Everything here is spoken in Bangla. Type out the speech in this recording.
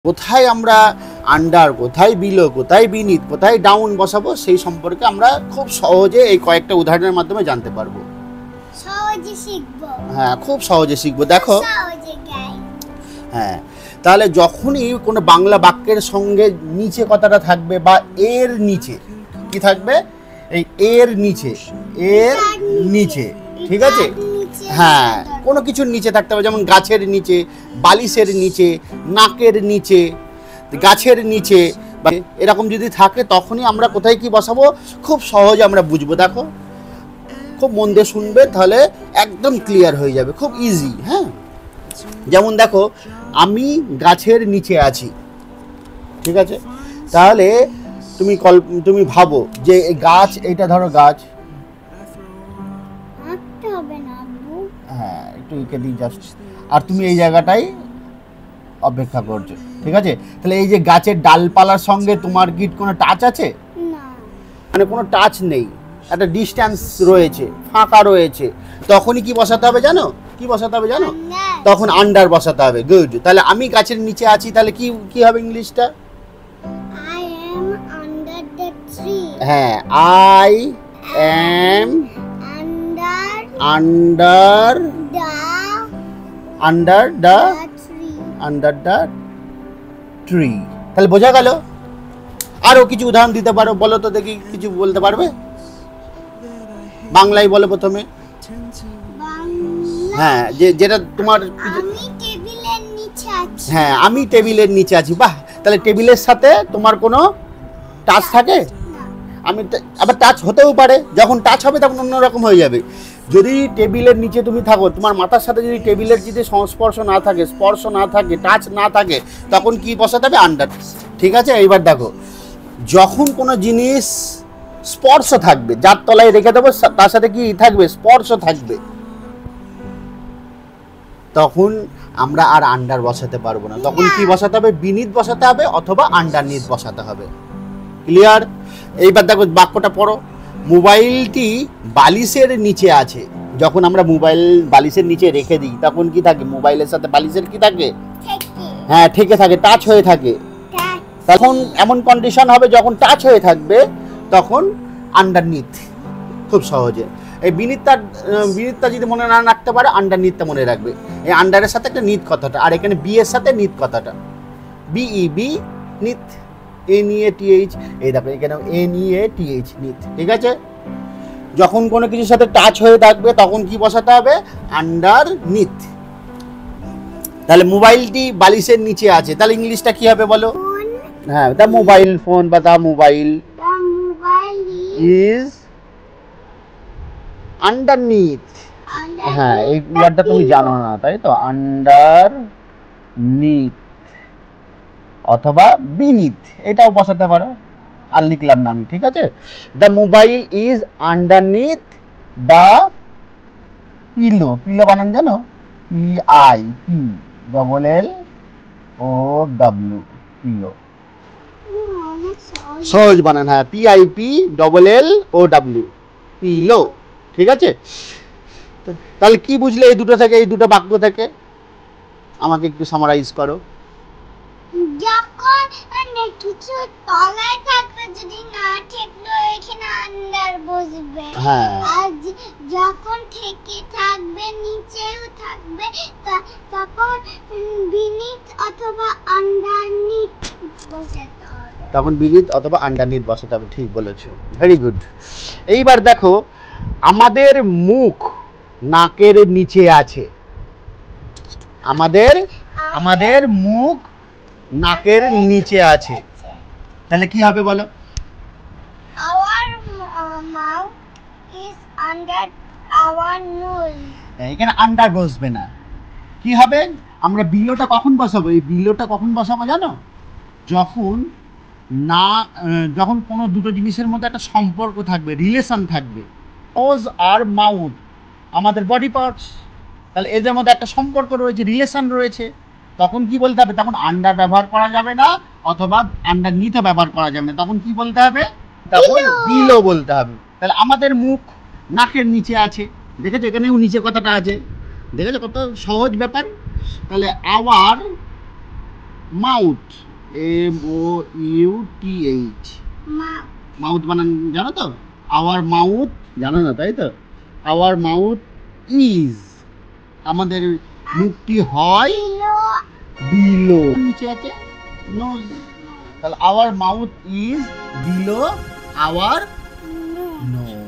কোথায় আমরা আন্ডার, কোথায় বিলো, কোথায় বিনিথ, কোথায় ডাউন বসাবো সেই সম্পর্কে আমরা খুব সহজে এই কয়েকটা উদাহরণের মাধ্যমে জানতে পারবো। সহজে শিখবো। হ্যাঁ, খুব সহজে শিখবো। দেখো, সহজে গাই। হ্যাঁ, তাহলে যখনই কোনো বাংলা বাক্যের সঙ্গে নিচে কথাটা থাকবে বা এর নিচে কি থাকবে, এই এর নিচে, এর নিচে, ঠিক আছে? হ্যাঁ, কোনো কিছুর নিচে থাকতে হবে, যেমন গাছের নিচে, বালিশের নিচে, নাকের নিচে, গাছের নিচে, বা এরকম যদি থাকে তখনই আমরা কোথায় কি বসাবো খুব সহজে আমরা বুঝবো। দেখো, খুব মন দিয়ে শুনবে, তাহলে একদম ক্লিয়ার হয়ে যাবে, খুব ইজি। হ্যাঁ, যেমন দেখো, আমি গাছের নিচে আছি, ঠিক আছে? তাহলে তুমি ভাবো যে এই গাছ, এইটা ধরো গাছ, হ্যাঁ একটু এঁকে দিই জাস্ট, আর তুমি এই জায়গাটাই অপেক্ষা করছো, ঠিক আছে? তাহলে এই যে গাছের ডালপালার সঙ্গে তোমার কি কোনো টাচ আছে? না, মানে কোনো টাচ নেই, একটা ডিস্টেন্স রয়েছে, ফাঁকা রয়েছে, তখনই কি বসাতে হবে জানো? কি বসাতে হবে জানো? তখন আন্ডার বসাতে হবে। গুড। তাহলে আমি গাছের নিচে আছি, তাহলে কি কি হবে ইংলিশটা? I am under the tree. হ্যাঁ, I am Under the tree. Under the tree. তাহলে বোঝা গেল? আরো কিছু উদাহরণ দিতে পারো, বলো তো দেখি, কিছু বলতে পারবে? বাংলায় বলো প্রথমে। হ্যাঁ, যেটা তোমার, আমি টেবিলের নিচে আছি। হ্যাঁ, আমি টেবিলের নিচে আছি। বাহ, তাহলে টেবিলের সাথে তোমার কোনো টাচ থাকে? আমি আবার টাচ হতেও পারে, যখন টাচ হবে তখন অন্যরকম হয়ে যাবে। যদি টেবিলের নিচে তুমি থাকো, তোমার মাথার সাথে যদি টেবিলের যদি সংস্পর্শ না থাকে, স্পর্শ না থাকে, টাচ না থাকে, তখন কি বসাতে হবে? আন্ডার। ঠিক আছে? এইবার দেখো, যখন কোনো জিনিস স্পর্শ থাকবে, যার তলায় রেখে দেবো তার সাথে কি থাকবে? স্পর্শ থাকবে, তখন আমরা আর আন্ডার বসাতে পারবো না, তখন কি বসাতে হবে? বিনিথ বসাতে হবে অথবা আন্ডারনিথ বসাতে হবে। ক্লিয়ার? এইবার দেখো বাক্যটা পড়ো। মোবাইলটি বালিশের নিচে আছে। যখন আমরা মোবাইল বালিশের নিচে রেখে দিই তখন কি থাকে? মোবাইলের সাথে বালিশের কি থাকে? হ্যাঁ, ঠেকে থাকে, টাচ হয়ে থাকে। তখন এমন কন্ডিশন হবে যখন টাচ হয়ে থাকবে তখন আন্ডারনিথ, খুব সহজে। এই বিনিথটা যদি মনে না রাখতে পারে, আন্ডারনিথটা মনে রাখবে। এই আন্ডারের সাথে একটা নিথ কথাটা, আর এখানে বি এর সাথে নিথ কথাটা, বি নিথ, NEATH। এই দেখো এখানে NEATH, নিথ। ঠিক আছে? যখন কোনো কিছুর সাথে টাচ হয়ে থাকবে তখন কি বসাতে হবে? আন্ডারনিথ। তাহলে মোবাইলটি বালিশের নিচে আছে, তাহলে ইংলিশটা কি হবে বলো? হ্যাঁ, দ্য মোবাইল ফোন বা দ্য মোবাইল ইজ আন্ডারনিথ। হ্যাঁ, এই ওয়ার্ডটা তুমি জানো না, তাই তো? আন্ডারনিথ অথবা বিনিথ, এটাও বসাতে পারো, আর লিখলাম না আমি। ঠিক আছে? The mobile is underneath the pillow. Pillow বানান জানো? PIPLLOW, pillow. সহজ বানান। হ্যাঁ, PIPLLOW, পিলো। ঠিক আছে? তাহলে কি বুঝলে এই দুটো থেকে, এই দুটো বাক্য থেকে? আমাকে একটু সামারাইজ করো। যখন কিছু তলায় থাকবে, যদি না ঠেকলো এখানে আন্ডার বসবে। হ্যাঁ, আর যখন ঠেকে থাকবে, নিচেও থাকবে, তখন বিনিথ অথবা আন্ডারনিথ বসাতে হবে। তখন বিনিথ অথবা আন্ডারনিথ বসাতে হবে। ঠিক বলেছো, ভেরি গুড। এইবার দেখো, আমাদের মুখ নাকের নিচে আছে। আমাদের মুখ নাকের নিচে আছে, তাহলে কি হবে বলো? Our mouth is under our nose. এখানে আন্ডার বসবে না, কি হবে? আমরা বিলোটা কখন বসাবো? এই বিলোটা কখন বসাবো জানো? যখন না, যখন কোনো দুটো জিনিসের মধ্যে একটা সম্পর্ক থাকবে, রিলেশন থাকবে। নোজ আর মাউথ আমাদের বডি পার্টস, তাহলে এদের মধ্যে একটা সম্পর্ক রয়েছে, রিলেশন রয়েছে, তখন কি বলতে হবে? তখন আন্ডার ব্যবহার করা যাবে না, অথবা আন্ডার নিতে ব্যবহার করা যাবে না, তখন কি বলতে হবে? তখন বিলো বলতে হবে। তাহলে আমাদের মুখ নাকের নিচে আছে, দেখেছো? এখানেও নিচে কথাটা আছে, দেখেছো কত সহজ ব্যাপার? তাহলে আওয়ার মাউথ, MOUTH, মাউথ বানান জানো তো? আওয়ার মাউথ জানো না তাই তো? আওয়ার মাউথ ইজ, আমাদের মুখটি হয় বিলো, নিচে আছে নোজ, তাহলে our mouth is below our nose.